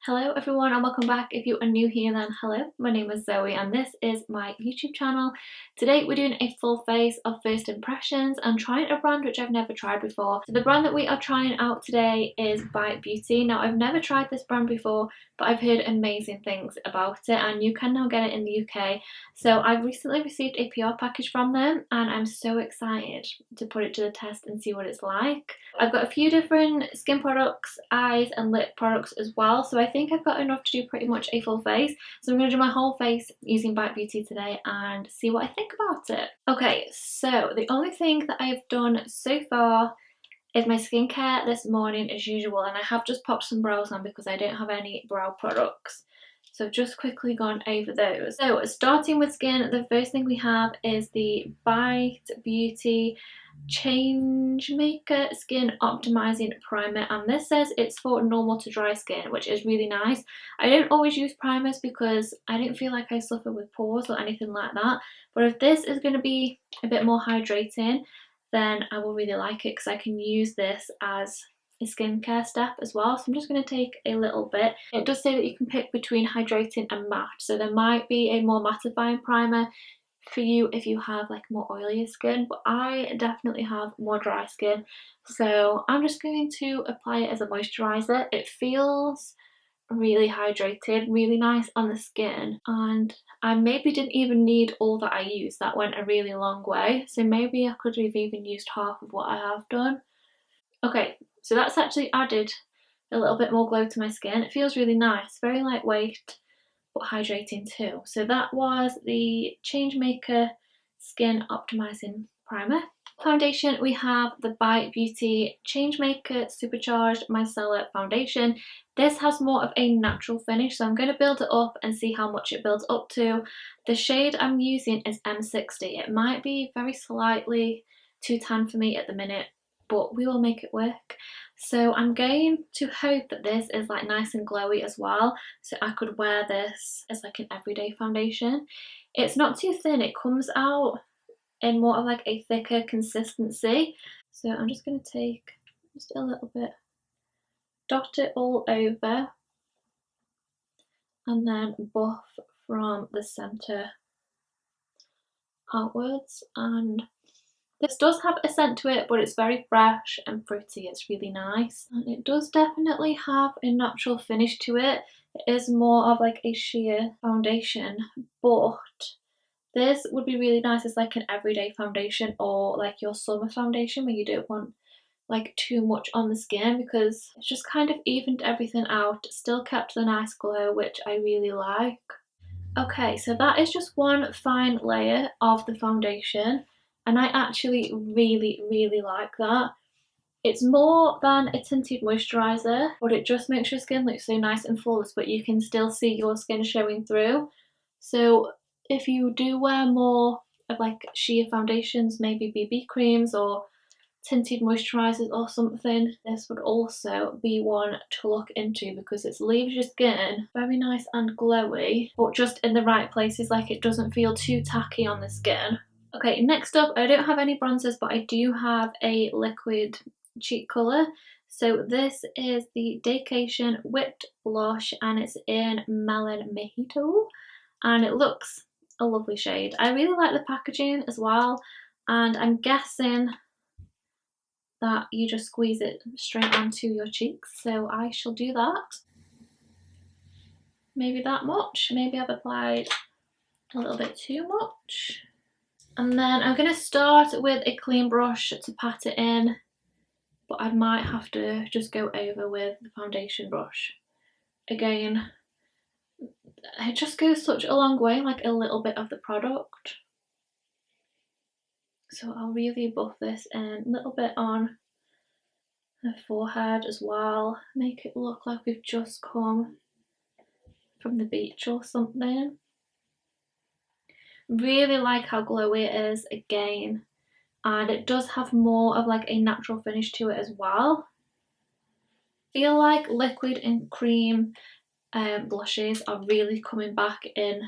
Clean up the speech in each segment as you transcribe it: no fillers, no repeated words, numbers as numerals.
Hello everyone and welcome back. If you are new here then hello, my name is Zoe and this is my YouTube channel. Today we're doing a full face of first impressions and trying a brand which I've never tried before. So the brand that we are trying out today is Bite Beauty. Now I've never tried this brand before but I've heard amazing things about it and you can now get it in the UK. So I've recently received a PR package from them and I'm so excited to put it to the test and see what it's like. I've got a few different skin products, eyes and lip products as well, so I think I've got enough to do pretty much a full face. So I'm going to do my whole face using Bite Beauty today and see what I think about it. Okay, so the only thing that I've done so far is my skincare this morning as usual, and I have just popped some brows on because I don't have any brow products. So I've just quickly gone over those. So starting with skin, the first thing we have is the Bite Beauty Changemaker Skin Optimizing Primer, and this says it's for normal to dry skin, which is really nice. I don't always use primers because I don't feel like I suffer with pores or anything like that, but if this is going to be a bit more hydrating, then I will really like it because I can use this as a skincare step as well. So I'm just going to take a little bit. It does say that you can pick between hydrating and matte, so there might be a more mattifying primer for you if you have like more oilier skin, but I definitely have more dry skin, so I'm just going to apply it as a moisturizer. It feels really hydrated, really nice on the skin, and I maybe didn't even need all that I used. That went a really long way, so maybe I could have even used half of what I have done. Okay, so that's actually added a little bit more glow to my skin. It feels really nice, very lightweight but hydrating too. So that was the Changemaker Skin Optimizing Primer. Foundation, we have the Bite Beauty Changemaker Supercharged Micellar Foundation. This has more of a natural finish, so I'm going to build it up and see how much it builds up to. The shade I'm using is M60. It might be very slightly too tan for me at the minute, but we will make it work. So I'm going to hope that this is like nice and glowy as well, so I could wear this as like an everyday foundation. It's not too thin, it comes out in more of like a thicker consistency. So I'm just going to take just a little bit, dot it all over, and then buff from the centre outwards. And this does have a scent to it, but it's very fresh and fruity. It's really nice. And it does definitely have a natural finish to it. It is more of like a sheer foundation, but this would be really nice as like an everyday foundation or like your summer foundation where you don't want like too much on the skin, because it's just kind of evened everything out, still kept the nice glow, which I really like. Okay, so that is just one fine layer of the foundation, and I actually really like that. It's more than a tinted moisturiser, but it just makes your skin look so nice and flawless, but you can still see your skin showing through. So if you do wear more of like sheer foundations, maybe BB creams or tinted moisturisers or something, this would also be one to look into because it leaves your skin very nice and glowy, but just in the right places, like it doesn't feel too tacky on the skin. Okay, next up, I don't have any bronzers, but I do have a liquid cheek colour. So this is the Daycation Whipped Blush and it's in Melon Mojito and it looks a lovely shade. I really like the packaging as well, and I'm guessing that you just squeeze it straight onto your cheeks, so I shall do that. Maybe that much, maybe I've applied a little bit too much. And then I'm going to start with a clean brush to pat it in, but I might have to just go over with the foundation brush. Again, it just goes such a long way, like a little bit of the product. So I'll really buff this in a little bit on the forehead as well, make it look like we've just come from the beach or something. Really like how glowy it is again, and it does have more of like a natural finish to it as well. Feel like liquid and cream blushes are really coming back in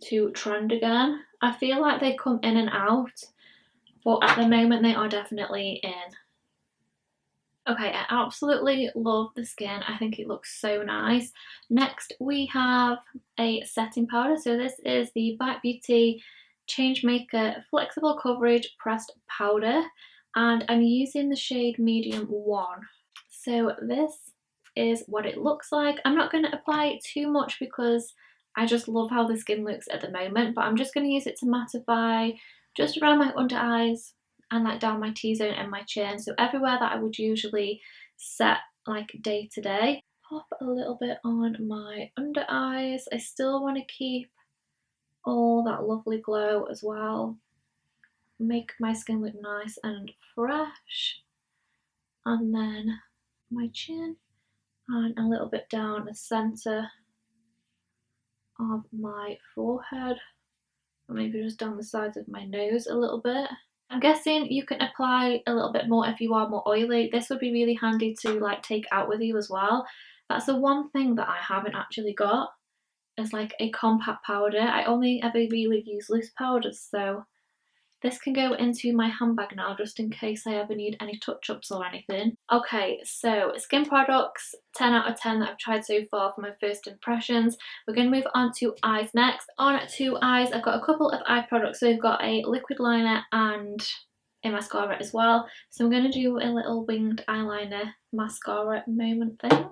to trend again. I feel like they come in and out, but at the moment they are definitely in. Okay, I absolutely love the skin. I think it looks so nice. Next, we have a setting powder. So this is the Bite Beauty Changemaker Flexible Coverage Pressed Powder, and I'm using the shade Medium 1. So this is what it looks like. I'm not going to apply too much because I just love how the skin looks at the moment, but I'm just going to use it to mattify just around my under eyes and like down my T-zone and my chin. So everywhere that I would usually set like day to day. Pop a little bit on my under eyes. I still want to keep all that lovely glow as well. Make my skin look nice and fresh. And then my chin and a little bit down the centre of my forehead, or maybe just down the sides of my nose a little bit. I'm guessing you can apply a little bit more if you are more oily. This would be really handy to like take out with you as well. That's the one thing that I haven't actually got, is like a compact powder. I only ever really use loose powders, so this can go into my handbag now just in case I ever need any touch-ups or anything. Okay, so skin products, 10 out of 10 that I've tried so far for my first impressions. We're going to move on to eyes next. On to eyes, I've got a couple of eye products. So we've got a liquid liner and a mascara as well. So I'm going to do a little winged eyeliner mascara moment thing.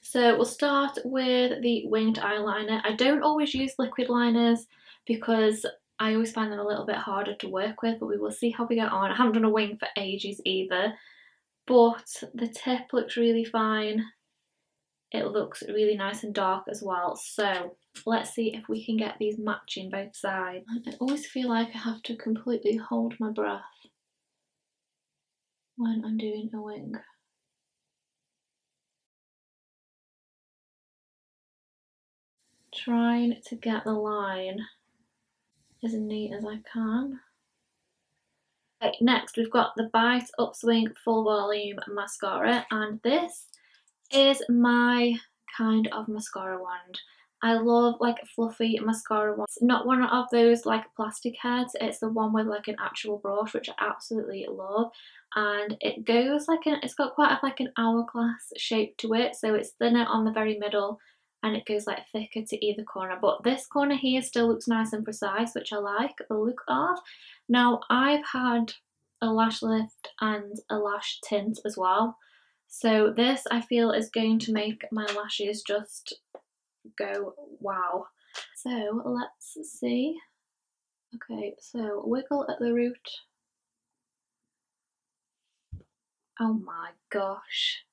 So we'll start with the winged eyeliner. I don't always use liquid liners because I always find them a little bit harder to work with, but we will see how we get on. I haven't done a wing for ages either, but the tip looks really fine. It looks really nice and dark as well. So let's see if we can get these matching both sides. I always feel like I have to completely hold my breath when I'm doing a wing. Trying to get the line as neat as I can. Okay, next we've got the Bite Upswing Full Volume Mascara, and this is my kind of mascara wand. I love like fluffy mascara wands. Not one of those like plastic heads, it's the one with like an actual brush, which I absolutely love. And it goes like it's got quite like an hourglass shape to it, so it's thinner on the very middle and it goes like thicker to either corner. But this corner here still looks nice and precise, which I like the look of. Now I've had a lash lift and a lash tint as well. So this I feel is going to make my lashes just go wow. So let's see. Okay, so wiggle at the root. Oh my gosh.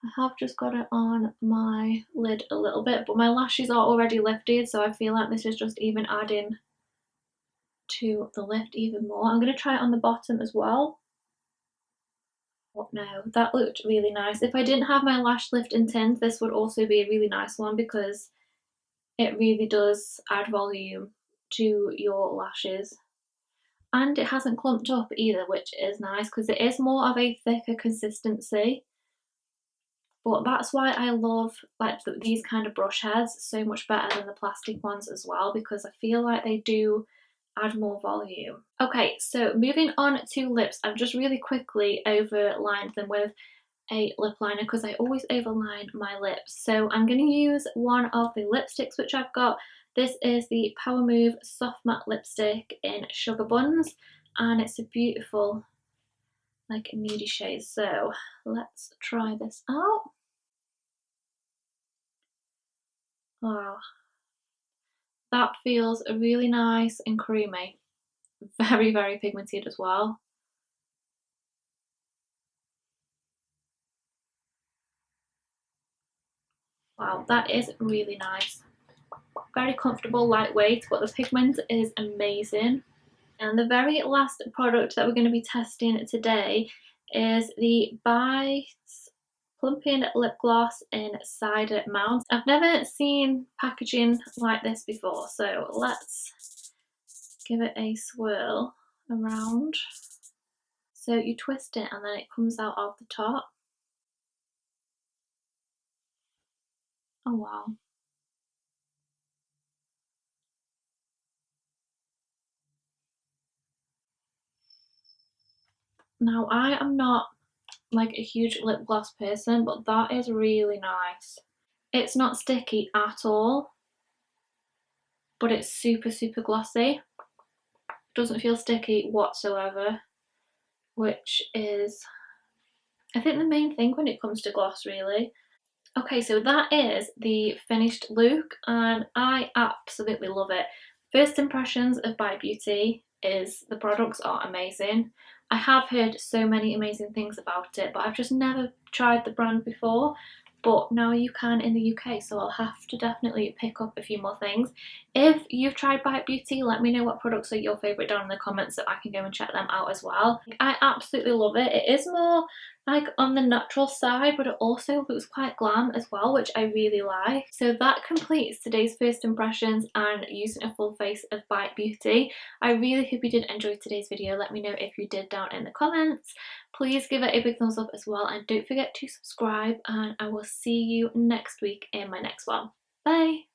I have just got it on my lid a little bit, but my lashes are already lifted, so I feel like this is just even adding to the lift even more. I'm going to try it on the bottom as well. Oh no, that looked really nice. If I didn't have my lash lift and tint, this would also be a really nice one because it really does add volume to your lashes. And it hasn't clumped up either, which is nice because it is more of a thicker consistency. But that's why I love like these kind of brush heads so much better than the plastic ones as well, because I feel like they do add more volume. Okay, so moving on to lips, I've just really quickly overlined them with a lip liner because I always overline my lips. So I'm going to use one of the lipsticks which I've got. This is the Power Move Soft Matte Lipstick in Sugar Buns, and it's a beautiful like nudie shade. So let's try this out. Wow, that feels really nice and creamy. Very, very pigmented as well. Wow, that is really nice. Very comfortable, lightweight, but the pigment is amazing. And the very last product that we're going to be testing today is the Bites Plumping Lip Gloss in Cider Mount. I've never seen packaging like this before, so let's give it a swirl around. So you twist it and then it comes out of the top. Oh wow. Now I am not like a huge lip gloss person, but that is really nice. It's not sticky at all, but it's super, super glossy. Doesn't feel sticky whatsoever, which is, I think, the main thing when it comes to gloss, really. Okay, so that is the finished look, and I absolutely love it. First impressions of Bite Beauty is the products are amazing. I have heard so many amazing things about it, but I've just never tried the brand before. But now you can in the UK, so I'll have to definitely pick up a few more things. If you've tried Bite Beauty, let me know what products are your favourite down in the comments so I can go and check them out as well. I absolutely love it. It is more like on the natural side, but it also looks quite glam as well, which I really like. So that completes today's first impressions and using a full face of Bite Beauty. I really hope you did enjoy today's video. Let me know if you did down in the comments. Please give it a big thumbs up as well, and don't forget to subscribe, and I will see you next week in my next one. Bye!